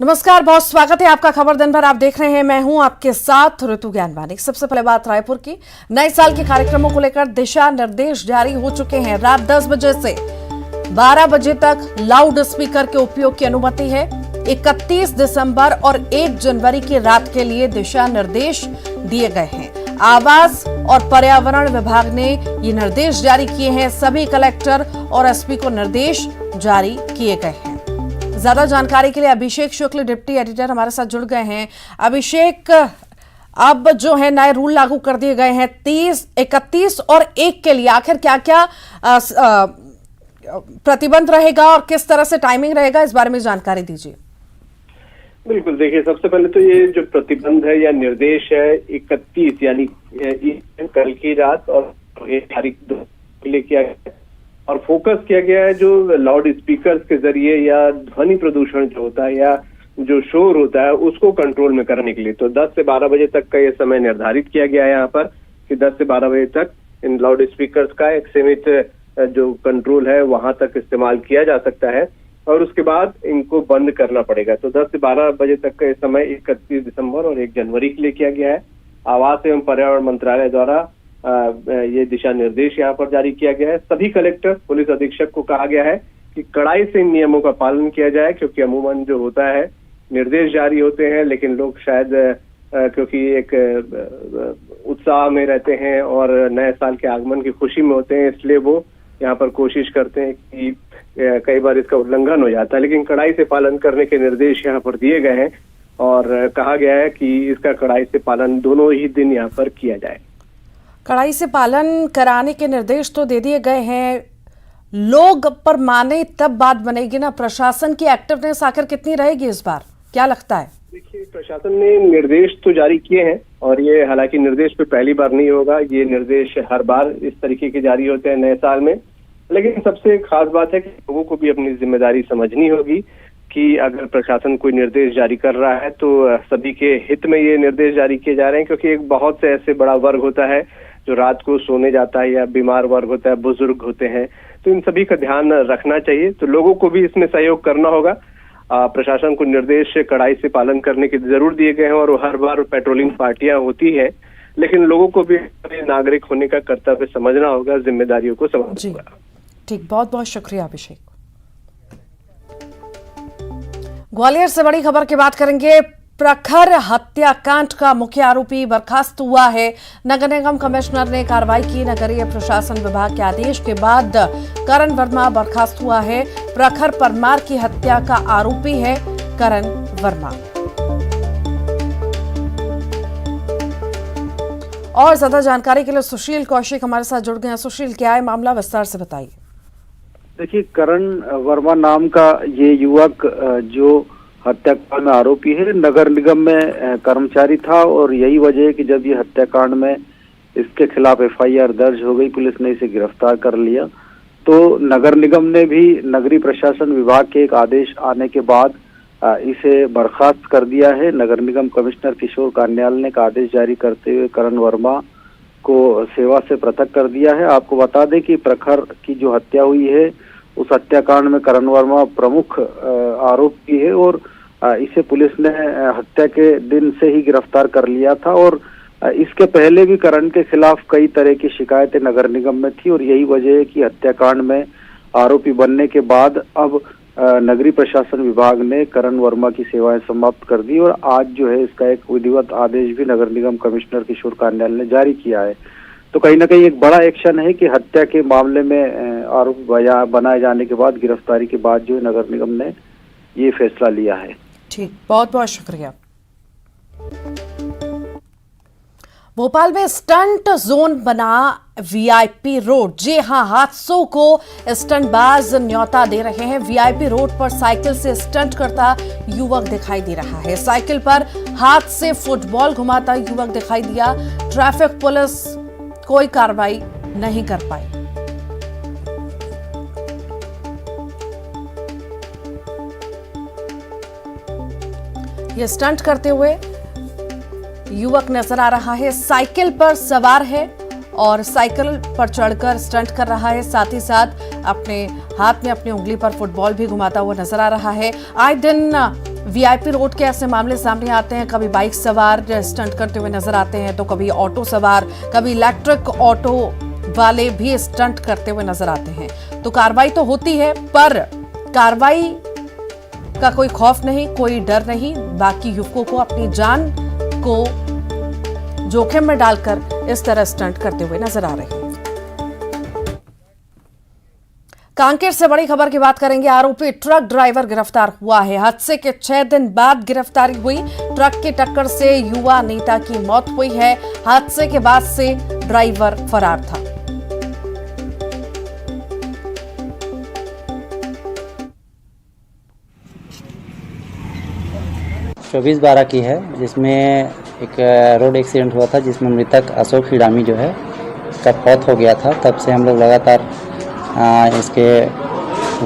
नमस्कार, बहुत स्वागत है आपका खबर दिन भर। आप देख रहे हैं, मैं हूं आपके साथ ऋतु ज्ञानवानी। सबसे पहले बात रायपुर की। नए साल के कार्यक्रमों को लेकर दिशा निर्देश जारी हो चुके हैं। रात 10 बजे से 12 बजे तक लाउड स्पीकर के उपयोग की अनुमति है। 31 दिसंबर और 1 जनवरी की रात के लिए दिशा निर्देश दिए गए हैं। आवास और पर्यावरण विभाग ने ये निर्देश जारी किए हैं। सभी कलेक्टर और एसपी को निर्देश जारी किए गए हैं। ज्यादा जानकारी के लिए अभिषेक शुक्ल, डिप्टी एडिटर, हमारे साथ जुड़ गए हैं। अभिषेक, अब जो है नए रूल लागू कर दिए गए हैं 30, 31 और 1 के लिए। आखिर क्या क्या प्रतिबंध रहेगा और किस तरह से टाइमिंग रहेगा, इस बारे में जानकारी दीजिए। बिल्कुल, देखिए, सबसे पहले तो ये जो प्रतिबंध है या निर्देश है 31 यानी कल की रात और 1 तारीख के लिए किया गया और फोकस किया गया है जो लाउड स्पीकर्स के जरिए या ध्वनि प्रदूषण जो होता है या जो शोर होता है उसको कंट्रोल में करने के लिए। तो 10 से 12 बजे तक का ये समय निर्धारित किया गया है यहाँ पर कि 10 से 12 बजे तक इन लाउड स्पीकर्स का एक सीमित जो कंट्रोल है वहां तक इस्तेमाल किया जा सकता है और उसके बाद इनको बंद करना पड़ेगा। तो 10 से 12 बजे तक का ये समय 31 दिसंबर और 1 जनवरी के लिए किया गया है। आवास एवं पर्यावरण मंत्रालय द्वारा ये दिशा निर्देश यहाँ पर जारी किया गया है। सभी कलेक्टर, पुलिस अधीक्षक को कहा गया है कि कड़ाई से इन नियमों का पालन किया जाए, क्योंकि अमूमन जो होता है निर्देश जारी होते हैं लेकिन लोग शायद क्योंकि एक उत्साह में रहते हैं और नए साल के आगमन की खुशी में होते हैं, इसलिए वो यहाँ पर कोशिश करते हैं कि कई बार इसका उल्लंघन हो जाता है। लेकिन कड़ाई से पालन करने के निर्देश यहाँ पर दिए गए हैं और कहा गया है कि इसका कड़ाई से पालन दोनों ही दिन यहाँ पर किया जाए। कड़ाई से पालन कराने के निर्देश तो दे दिए गए हैं, लोग पर माने तब बात बनेगी ना। प्रशासन की एक्टिवनेस आखिर कितनी रहेगी इस बार, क्या लगता है? देखिए, प्रशासन ने निर्देश तो जारी किए हैं और ये हालांकि निर्देश पे पहली बार नहीं होगा, ये निर्देश हर बार इस तरीके के जारी होते हैं नए साल में। लेकिन सबसे खास बात है कि लोगों को भी अपनी जिम्मेदारी समझनी होगी कि अगर प्रशासन कोई निर्देश जारी कर रहा है तो सभी के हित में ये निर्देश जारी किए जा रहे हैं, क्योंकि एक बहुत से ऐसे बड़ा वर्ग होता है जो रात को सोने जाता है या बीमार वर्ग होता है, बुजुर्ग होते हैं, तो इन सभी का ध्यान रखना चाहिए। तो लोगों को भी इसमें सहयोग करना होगा। प्रशासन को निर्देश कड़ाई से पालन करने के जरूर दिए गए हैं और हर बार पेट्रोलिंग पार्टियां होती है, लेकिन लोगों को भी नागरिक होने का कर्तव्य समझना होगा, जिम्मेदारियों को समझना होगा। ठीक, बहुत बहुत शुक्रिया अभिषेक। ग्वालियर से बड़ी खबर की बात करेंगे। प्रखर हत्याकांड का मुख्य आरोपी बर्खास्त हुआ है। नगर निगम कमिश्नर ने कार्रवाई की। नगरीय प्रशासन विभाग के आदेश के बाद करण वर्मा बर्खास्त हुआ है। प्रखर परमार की हत्या का आरोपी है करण वर्मा। और ज्यादा जानकारी के लिए सुशील कौशिक हमारे साथ जुड़ गए हैं। सुशील, क्या है मामला, विस्तार से बताइए। देखिए, करण वर्मा नाम का ये युवक जो हत्याकांड में आरोपी है, नगर निगम में कर्मचारी था और यही वजह है कि जब ये हत्याकांड में इसके खिलाफ एफआईआर दर्ज हो गई, पुलिस ने इसे गिरफ्तार कर लिया। तो नगर निगम ने भी नगरीय प्रशासन विभाग के एक आदेश आने के बाद इसे बर्खास्त कर दिया है। नगर निगम कमिश्नर किशोर कान्याल ने एक आदेश जारी करते हुए करण वर्मा को सेवा से पृथक कर दिया है। आपको बता दें कि प्रखर की जो हत्या हुई है उस हत्याकांड में करण वर्मा प्रमुख आरोपी है और इसे पुलिस ने हत्या के दिन से ही गिरफ्तार कर लिया था और इसके पहले भी करण के खिलाफ कई तरह की शिकायतें नगर निगम में थी और यही वजह है कि हत्याकांड में आरोपी बनने के बाद अब नगरीय प्रशासन विभाग ने करण वर्मा की सेवाएं समाप्त कर दी और आज जो है इसका एक विधिवत आदेश भी नगर निगम कमिश्नर किशोर कान्याल ने जारी किया है। तो कहीं ना कहीं एक बड़ा एक्शन है कि हत्या के मामले में आरोपी बनाए जाने के बाद, गिरफ्तारी के बाद जो नगर निगम ने ये फैसला लिया है। ठीक, बहुत बहुत शुक्रिया। भोपाल में स्टंट जोन बना वीआईपी रोड। जी हां, हादसों को स्टंटबाज न्योता दे रहे हैं। वीआईपी रोड पर साइकिल से स्टंट करता युवक दिखाई दे रहा है। साइकिल पर हाथ से फुटबॉल घुमाता युवक दिखाई दिया। ट्रैफिक पुलिस कोई कार्रवाई नहीं कर पाई। ये स्टंट करते हुए युवक नजर आ रहा है। साइकिल पर सवार है और साइकिल पर चढ़कर स्टंट कर रहा है। साथ ही साथ अपने हाथ में अपनी उंगली पर फुटबॉल भी घुमाता हुआ नजर आ रहा है। आए दिन वीआईपी रोड के ऐसे मामले सामने आते हैं। कभी बाइक सवार स्टंट करते हुए नजर आते हैं, तो कभी ऑटो सवार, कभी इलेक्ट्रिक ऑटो वाले भी स्टंट करते हुए नजर आते हैं। तो कार्रवाई तो होती है, पर कार्रवाई का कोई खौफ नहीं, कोई डर नहीं। बाकी युवकों को अपनी जान को जोखिम में डालकर इस तरह स्टंट करते हुए नजर आ रहे हैं। कांकेर से बड़ी खबर की बात करेंगे। आरोपी ट्रक ड्राइवर गिरफ्तार हुआ है। हादसे के 6 दिन बाद गिरफ्तारी हुई। ट्रक की टक्कर से युवा नेता की मौत हुई है। हादसे के बाद से ड्राइवर फरार था। चौबीस 12 की है, जिसमें एक रोड एक्सीडेंट हुआ था, जिसमें मृतक अशोक हिडामी जो है का मौत हो गया था। तब से हम लोग लगातार इसके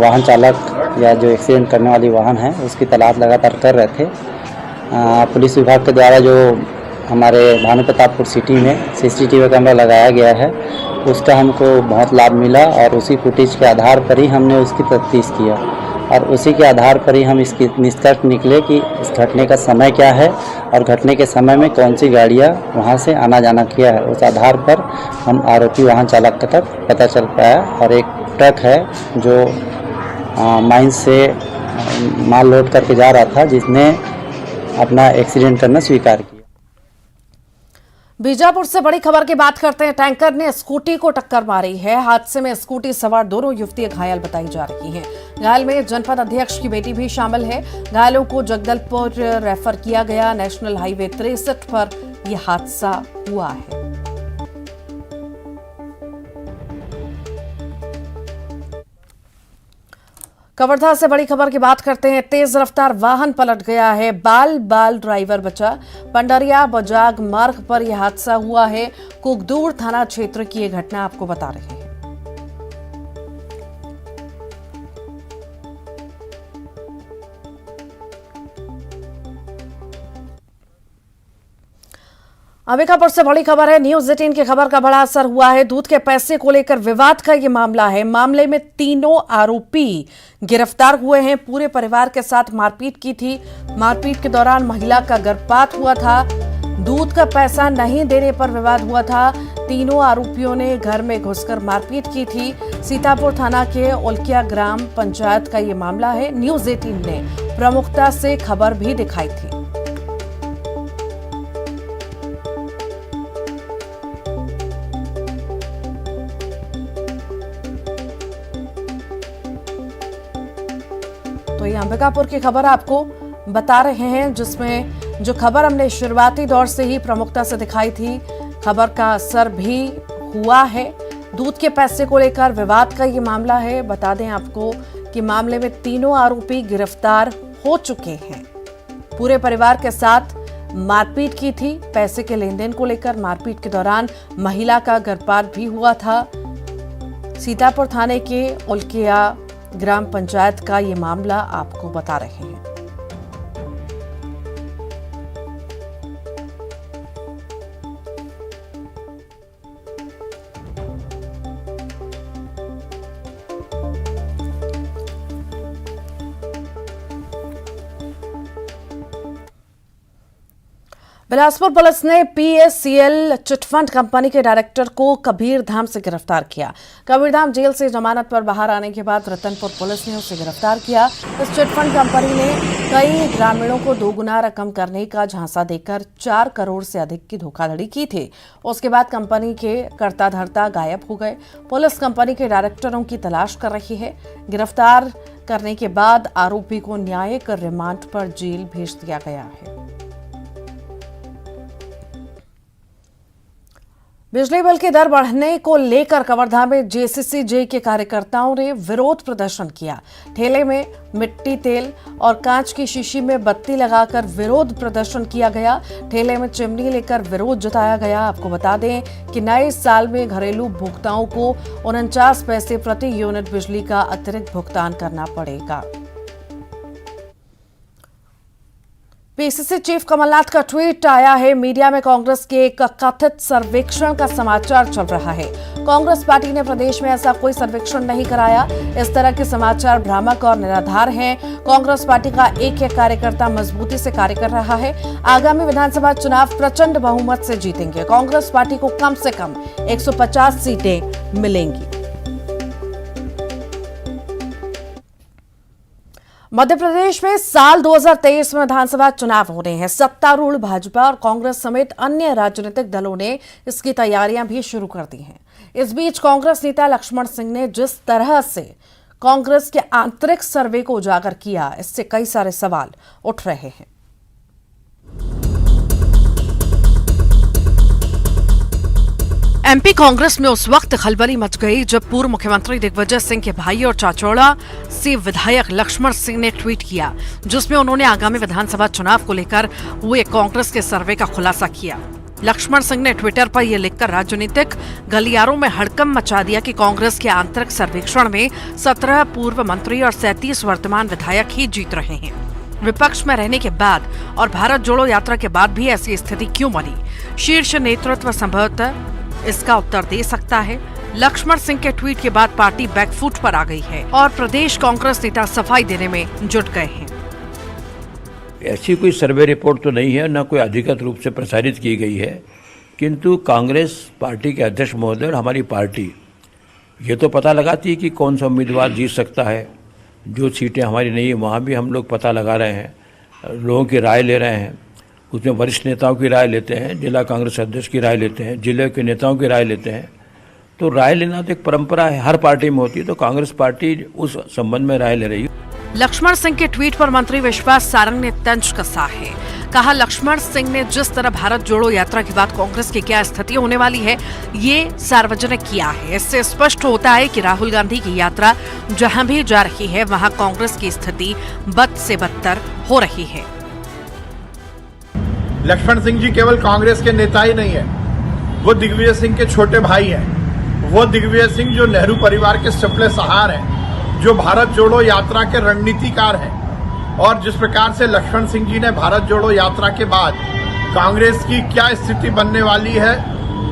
वाहन चालक या जो एक्सीडेंट करने वाली वाहन है उसकी तलाश लगातार कर रहे थे। पुलिस विभाग के द्वारा जो हमारे भानुप्रतापपुर सिटी में सीसीटीवी कैमरा लगाया गया है, उसका हमको बहुत लाभ मिला और उसी फुटेज के आधार पर ही हमने उसकी तफ्तीश किया और उसी के आधार पर ही हम इसकी निष्कर्ष निकले कि इस घटने का समय क्या है और घटने के समय में कौन सी गाड़ियाँ वहाँ से आना जाना किया है। उस आधार पर हम आरोपी वाहन चालक तक पता चल पाया और एक ट्रक है जो माइंस से माल लोड करके जा रहा था, जिसने अपना एक्सीडेंट करना स्वीकार किया। बीजापुर से बड़ी खबर की बात करते हैं। टैंकर ने स्कूटी को टक्कर मारी है। हादसे में स्कूटी सवार दोनों युवतियां घायल बताई जा रही हैं। घायल में जनपद अध्यक्ष की बेटी भी शामिल है। घायलों को जगदलपुर रेफर किया गया। नेशनल हाईवे 63 पर यह हादसा हुआ है। कवर्धा से बड़ी खबर की बात करते हैं। तेज रफ्तार वाहन पलट गया है। बाल ड्राइवर बचा। पंडरिया बजाग मार्ग पर यह हादसा हुआ है। कुकदूर थाना क्षेत्र की यह घटना आपको बता रहे हैं। अंबिकापुर से बड़ी खबर है। न्यूज 18 की खबर का बड़ा असर हुआ है। दूध के पैसे को लेकर विवाद का ये मामला है। मामले में तीनों आरोपी गिरफ्तार हुए हैं। पूरे परिवार के साथ मारपीट की थी। मारपीट के दौरान महिला का गर्भपात हुआ था। दूध का पैसा नहीं देने पर विवाद हुआ था। तीनों आरोपियों ने घर में घुसकर मारपीट की थी। सीतापुर थाना के ओलकिया ग्राम पंचायत का ये मामला है। न्यूज 18 ने प्रमुखता से खबर भी दिखाई थी। तो ये अंबिकापुर की खबर आपको बता रहे हैं, जिसमें जो खबर हमने शुरुआती दौर से ही प्रमुखता से दिखाई थी, खबर का असर भी हुआ है। दूध के पैसे को लेकर विवाद का ये मामला है। बता दें आपको कि मामले में तीनों आरोपी गिरफ्तार हो चुके हैं। पूरे परिवार के साथ मारपीट की थी। पैसे के लेन देन को लेकर मारपीट के दौरान महिला का गर्भपात भी हुआ था। सीतापुर थाने के ओलकिया ग्राम पंचायत का ये मामला आपको बता रहे हैं। बिलासपुर पुलिस ने पीएससीएल चिटफंड कंपनी के डायरेक्टर को कबीरधाम से गिरफ्तार किया। कबीरधाम जेल से जमानत पर बाहर आने के बाद रतनपुर पुलिस ने उसे गिरफ्तार किया। इस चिटफंड कंपनी ने कई ग्रामीणों को दोगुना रकम करने का झांसा देकर 4 करोड़ से अधिक की धोखाधड़ी की थी। उसके बाद कंपनी के कर्ता धर्ता गायब हो गए। पुलिस कंपनी के डायरेक्टरों की तलाश कर रही है। गिरफ्तार करने के बाद आरोपी को न्यायिक रिमांड पर जेल भेज दिया गया है। बिजली बिल की दर बढ़ने को लेकर कवर्धा में जेसीसी-जे के कार्यकर्ताओं ने विरोध प्रदर्शन किया। ठेले में मिट्टी तेल और कांच की शीशी में बत्ती लगाकर विरोध प्रदर्शन किया गया। ठेले में चिमनी लेकर विरोध जताया गया। आपको बता दें कि नए साल में घरेलू उपभोक्ताओं को 49 पैसे प्रति यूनिट बिजली का अतिरिक्त भुगतान करना पड़ेगा। पीसीसी चीफ कमलनाथ का ट्वीट आया है। मीडिया में कांग्रेस के एक कथित सर्वेक्षण का समाचार चल रहा है। कांग्रेस पार्टी ने प्रदेश में ऐसा कोई सर्वेक्षण नहीं कराया। इस तरह के समाचार भ्रामक और निराधार हैं। कांग्रेस पार्टी का एक एक कार्यकर्ता मजबूती से कार्य कर रहा है। आगामी विधानसभा चुनाव प्रचंड बहुमत से जीतेंगे। कांग्रेस पार्टी को कम से कम 150 सीटें मिलेंगी। मध्य प्रदेश में साल 2023 में विधानसभा चुनाव हो रहे हैं। सत्तारूढ़ भाजपा और कांग्रेस समेत अन्य राजनीतिक दलों ने इसकी तैयारियां भी शुरू कर दी हैं। इस बीच कांग्रेस नेता लक्ष्मण सिंह ने जिस तरह से कांग्रेस के आंतरिक सर्वे को उजागर किया, इससे कई सारे सवाल उठ रहे हैं। एमपी कांग्रेस में उस वक्त खलबली मच गई जब पूर्व मुख्यमंत्री दिग्विजय सिंह के भाई और चाचौड़ा से विधायक लक्ष्मण सिंह ने ट्वीट किया, जिसमें उन्होंने आगामी विधानसभा चुनाव को लेकर हुए कांग्रेस के सर्वे का खुलासा किया। लक्ष्मण सिंह ने ट्विटर पर यह लिखकर राजनीतिक गलियारों में हड़कंप मचा दिया कि कांग्रेस के आंतरिक सर्वेक्षण में 17 पूर्व मंत्री और 37 वर्तमान विधायक ही जीत रहे हैं। विपक्ष में रहने के बाद और भारत जोड़ो यात्रा के बाद भी ऐसी स्थिति क्यों बनी? शीर्ष नेतृत्व संभवतः इसका उत्तर दे सकता है। लक्ष्मण सिंह के ट्वीट के बाद पार्टी बैकफुट पर आ गई है और प्रदेश कांग्रेस नेता सफाई देने में जुट गए हैं। ऐसी कोई सर्वे रिपोर्ट तो नहीं है, न कोई अधिकृत रूप से प्रसारित की गई है, किंतु कांग्रेस पार्टी के अध्यक्ष महोदय और हमारी पार्टी ये तो पता लगाती है कि कौन सा उम्मीदवार जीत सकता है। जो सीटें हमारी नहीं है वहाँ भी हम लोग पता लगा रहे हैं, लोगों की राय ले रहे हैं। उसमें वरिष्ठ नेताओं की राय लेते हैं, जिला कांग्रेस अध्यक्ष की राय लेते हैं, जिले के नेताओं की राय लेते हैं। तो राय लेना तो एक परंपरा है, हर पार्टी में होती है, तो कांग्रेस पार्टी उस संबंध में राय ले रही है। लक्ष्मण सिंह के ट्वीट पर मंत्री विश्वास सारंग ने तंज कसा है। कहा, लक्ष्मण सिंह ने जिस तरह भारत जोड़ो यात्रा के बाद कांग्रेस की क्या स्थिति होने वाली है ये सार्वजनिक किया है। इससे स्पष्ट होता है कि राहुल गांधी की यात्रा जहां भी जा रही है वहां कांग्रेस की स्थिति बद से बदतर हो रही है। लक्ष्मण सिंह जी केवल कांग्रेस के नेता ही नहीं है, वो दिग्विजय सिंह के छोटे भाई हैं। वो दिग्विजय सिंह जो नेहरू परिवार के सपले सहार हैं, जो भारत जोड़ो यात्रा के रणनीतिकार हैं। और जिस प्रकार से लक्ष्मण सिंह जी ने भारत जोड़ो यात्रा के बाद कांग्रेस की क्या स्थिति बनने वाली है,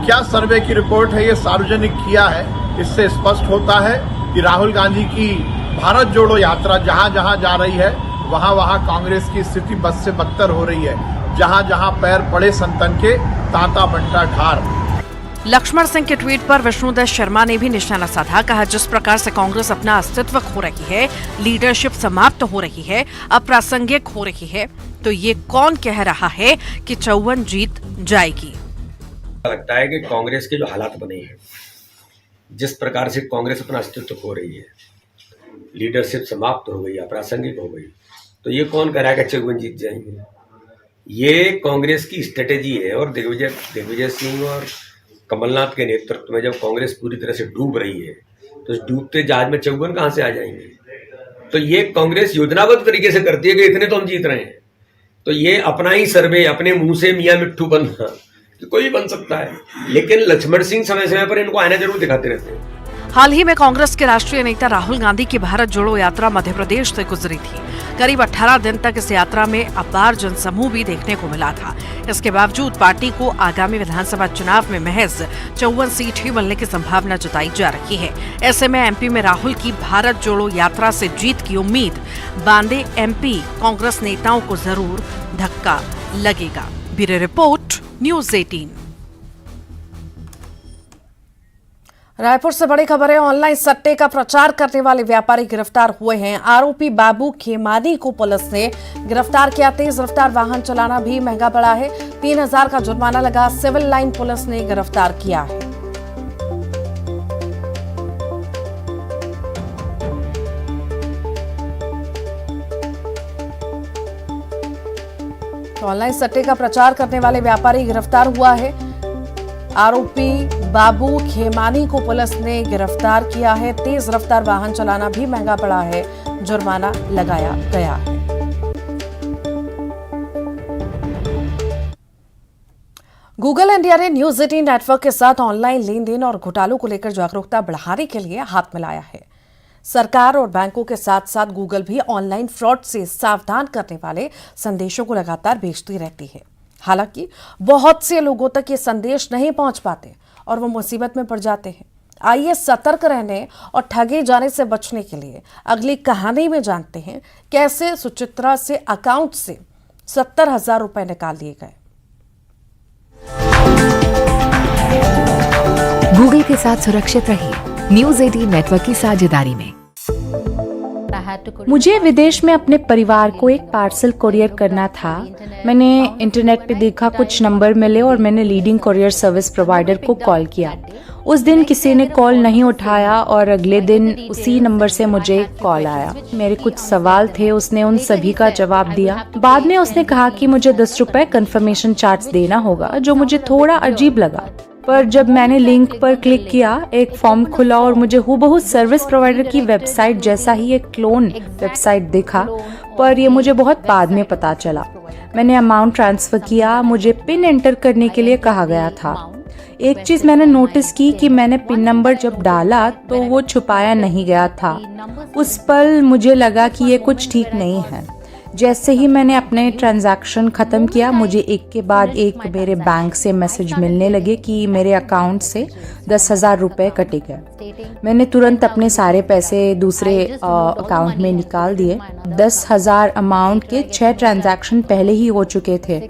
क्या सर्वे की रिपोर्ट है, ये सार्वजनिक किया है। इससे स्पष्ट होता है कि राहुल गांधी की भारत जोड़ो यात्रा जहां जहां जा रही है वहां वहां कांग्रेस की स्थिति बद से बदतर हो रही है। जहां जहां पैर पड़े संतन के तांता बंटा ढार। लक्ष्मण सिंह के ट्वीट पर विष्णुदत्त शर्मा ने भी निशाना साधा। कहा, जिस प्रकार से कांग्रेस अपना अस्तित्व खो रही है, लीडरशिप समाप्त हो रही है, अप्रासंगिक हो रही है, तो ये कौन कह रहा है कि 54 जीत जाएगी? लगता है कि कांग्रेस के जो हालात बने हैं, जिस प्रकार से कांग्रेस अपना अस्तित्व खो रही है, लीडरशिप समाप्त हो गई, अप्रासंगिक हो गई, तो ये कौन कह रहा है कि 54 जीत जाएंगे? ये कांग्रेस की स्ट्रेटेजी है। और दिग्विजय सिंह और कमलनाथ के नेतृत्व में जब कांग्रेस पूरी तरह से डूब रही है तो इस डूबते जहाज में 54 कहां से आ जाएंगे? तो ये कांग्रेस योजनाबद्ध तरीके से करती है कि इतने तो हम जीत रहे हैं। तो ये अपना ही सर्वे, अपने मुंह से मियां मिट्ठू बनना तो कोई भी बन सकता है, लेकिन लक्ष्मण सिंह समय समय पर इनको आईना जरूर दिखाते रहते हैं। हाल ही में कांग्रेस के राष्ट्रीय नेता राहुल गांधी की भारत जोड़ो यात्रा मध्य प्रदेश से गुजरी थी। करीब 18 दिन तक इस यात्रा में अपार जनसमूह भी देखने को मिला था। इसके बावजूद पार्टी को आगामी विधानसभा चुनाव में महज 54 सीट ही मिलने की संभावना जताई जा रही है। ऐसे में एमपी में राहुल की भारत जोड़ो यात्रा से जीत की उम्मीद बांधे एमपी कांग्रेस नेताओं को जरूर धक्का लगेगा। Bureau report, news 18। रायपुर से बड़ी खबर है। ऑनलाइन सट्टे का प्रचार करने वाले व्यापारी गिरफ्तार हुए हैं। आरोपी बाबू खेमानी को पुलिस ने गिरफ्तार किया। तेज रफ्तार वाहन चलाना भी महंगा पड़ा है। 3000 का जुर्माना लगा। सिविल लाइन पुलिस ने गिरफ्तार किया है। ऑनलाइन सट्टे का प्रचार करने वाले व्यापारी गिरफ्तार हुआ है। आरोपी बाबू खेमानी को पुलिस ने गिरफ्तार किया है। तेज रफ्तार वाहन चलाना भी महंगा पड़ा है। जुर्माना लगाया गया है। गूगल इंडिया ने न्यूज़ 18 नेटवर्क के साथ ऑनलाइन लेन देन और घोटालों को लेकर जागरूकता बढ़ाने के लिए हाथ मिलाया है। सरकार और बैंकों के साथ साथ गूगल भी ऑनलाइन फ्रॉड से सावधान करने वाले संदेशों को लगातार भेजती रहती है। हालांकि बहुत से लोगों तक ये संदेश नहीं पहुंच पाते और वो मुसीबत में पड़ जाते हैं। आइए सतर्क रहने और ठगे जाने से बचने के लिए अगली कहानी में जानते हैं कैसे सुचित्रा से अकाउंट से 70,000 रुपए निकाल लिए गए। गूगल के साथ सुरक्षित रहिए न्यूज़ 18 नेटवर्क की साझेदारी में। मुझे विदेश में अपने परिवार को एक पार्सल कुरियर करना था। मैंने इंटरनेट पे देखा, कुछ नंबर मिले और मैंने लीडिंग कुरियर सर्विस प्रोवाइडर को कॉल किया। उस दिन किसी ने कॉल नहीं उठाया और अगले दिन उसी नंबर से मुझे कॉल आया। मेरे कुछ सवाल थे, उसने उन सभी का जवाब दिया। बाद में उसने कहा कि मुझे 10 रुपए कंफर्मेशन चार्ज देना होगा, जो मुझे थोड़ा अजीब लगा। पर जब मैंने लिंक पर क्लिक किया, एक फॉर्म खुला और मुझे हूबहू सर्विस प्रोवाइडर की वेबसाइट जैसा ही एक क्लोन वेबसाइट दिखा, पर ये मुझे बहुत बाद में पता चला। मैंने अमाउंट ट्रांसफर किया, मुझे पिन एंटर करने के लिए कहा गया था। एक चीज मैंने नोटिस की कि मैंने पिन नंबर जब डाला तो वो छुपाया नहीं गया था। उस पल मुझे लगा कि ये कुछ ठीक नहीं है। जैसे ही मैंने अपने ट्रांजैक्शन ख़त्म किया, मुझे एक के बाद एक मेरे बैंक से मैसेज मिलने लगे कि मेरे अकाउंट से 10,000 रुपये कटे गए। मैंने तुरंत अपने सारे पैसे दूसरे अकाउंट में निकाल दिए। 10,000 अमाउंट के 6 ट्रांजैक्शन पहले ही हो चुके थे।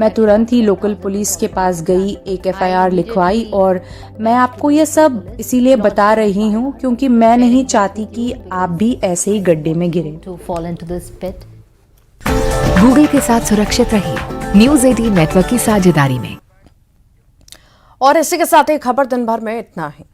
मैं तुरंत ही लोकल पुलिस के पास गई, एक FIR लिखवाई और मैं आपको ये सब इसीलिए बता रही हूँ क्योंकि मैं नहीं चाहती कि आप भी ऐसे ही गड्ढे में गिरें। गूगल के साथ सुरक्षित रहिए न्यूज़ 18 नेटवर्क की साझेदारी में। और इसी के साथ एक खबर दिन भर में इतना ही।